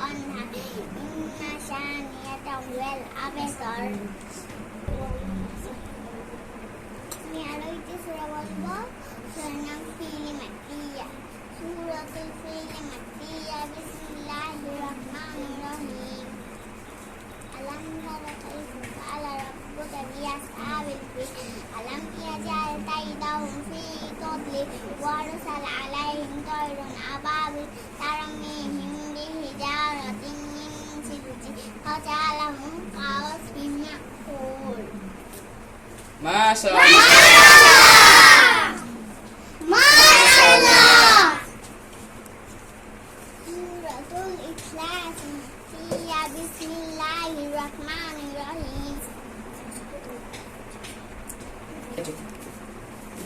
عنها إن شانئك هو الأبتر আমি আরো একটি সূরা বলবো সূরার নাম ফিল মাক্কিয়া সূরাতুল ফিল মাক্কিয়া বিসমিল্লাহির রহমানির রহিম আলাম তারা কাইফা ফাআলা রাব্বুকা বিআসহাবিল ফিল আলাম ইয়াজআল কাইদাহুম ফি তাদলিল ওয়া আরসালা আলাইহিম তায়রান আবাবিল তারমিহিম বিহিজারাতিন মিন সিজিল ফাজআলাহুম কাআসফিন মাকুল মাশাআল্লাহ Suratul Ikhlas Makkiyya Bismillahirrahmanirrahim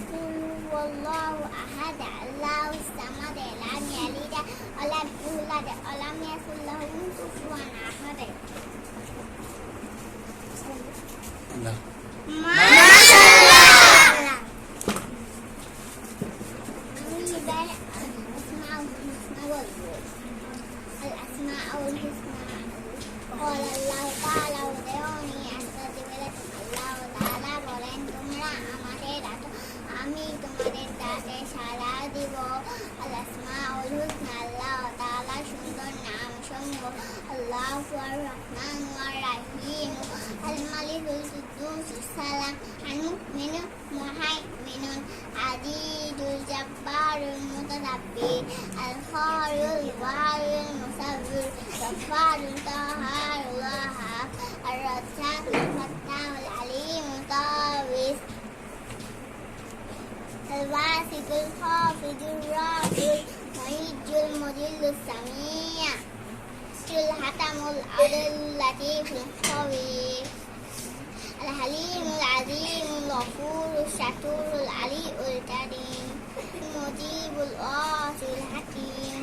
Qul huwallahu ahad Allahus samad lam yalid wa lam yulad wa lam yakul lahu kufuwan ahad الأسماء الحسنى قال الله تعالى ودعوني أستجب لكم الله تعالى বলেন তোমরা আমাদের আমি তোমাদের ডাকে সাড়া দিব আল-আসমাউল হুসনা আল্লাহ তাআলা সুন্দর নাম সমূহ আল্লাহু আর-রহমান ওয়ার-রহিম আল-মালিকুল কুদ্দুস সালাম আল-মুমিনু মুহাইমিনুন আজিজুল জব্বারুল মুতাকাব্বির আল-খালিকুল ওয়াহিদুল মুসাব্বির গফফারুল কাহ্হারুল ওয়াহাব আর-রাজ্জাকুল ফাত্তাহুল আলিমুল তাওয়াবিস الواسط الخافض الرافع المعز المذل السميع الحكم العدل اللطيف الخبير الحليم العظيم الغفور الشكور العلي الكريم المجيب القاسي الحكيم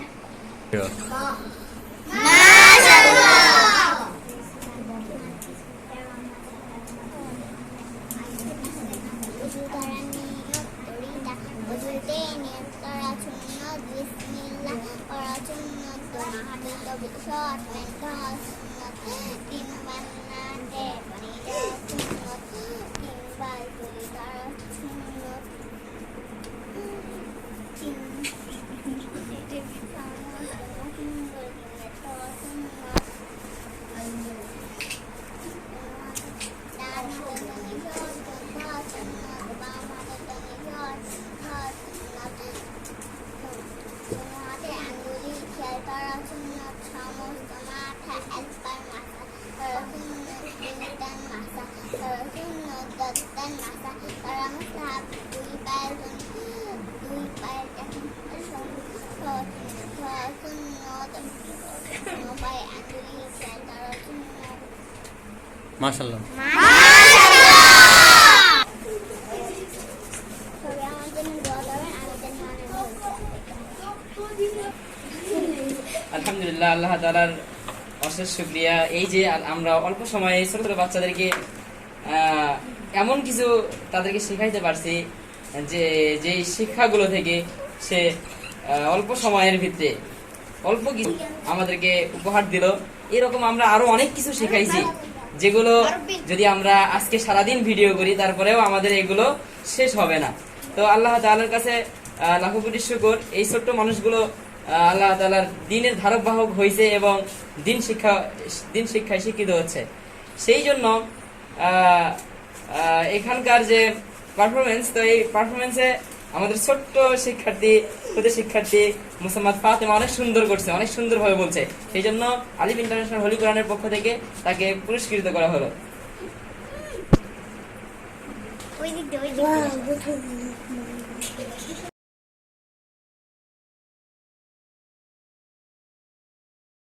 মাশাআল্লাহ আলহামদুলিল্লাহ আল্লাহ তাআলার অশেষ শুকরিয়া। এই যে আমরা অল্প সময়ে ছোট ছোট বাচ্চাদেরকে এমন কিছু তাদেরকে শেখাইতে পারছি যে শিক্ষাগুলো থেকে সে অল্প সময়ের ভিতরে অল্প কিছু আমাদেরকে উপহার দিল। এরকম আমরা আরো অনেক কিছু শিখাইছি যেগুলো যদি আমরা আজকে সারাদিন ভিডিও করি তারপরেও আমাদের এগুলো শেষ হবে না। তো আল্লাহ তাআলার কাছে লাখো কোটি শুকর, এই ছোট্ট মানুষগুলো আল্লাহ তাআলার দ্বীনের ধারক বাহক হয়েছে এবং দিন শিক্ষায় শিক্ষিত হচ্ছে। সেই জন্য এখানকার যে পারফরমেন্স, তো এই পারফরমেন্সে আমাদের ছোট্ট শিক্ষার্থী মুসাম্মাদ ফাতেমা অনেক সুন্দর করছে, অনেক সুন্দরভাবে বলছে। সেই জন্য আলিফ ইন্টারন্যাশনাল হোলি কোরআনের পক্ষ থেকে তাকে পুরস্কৃত করা হলো।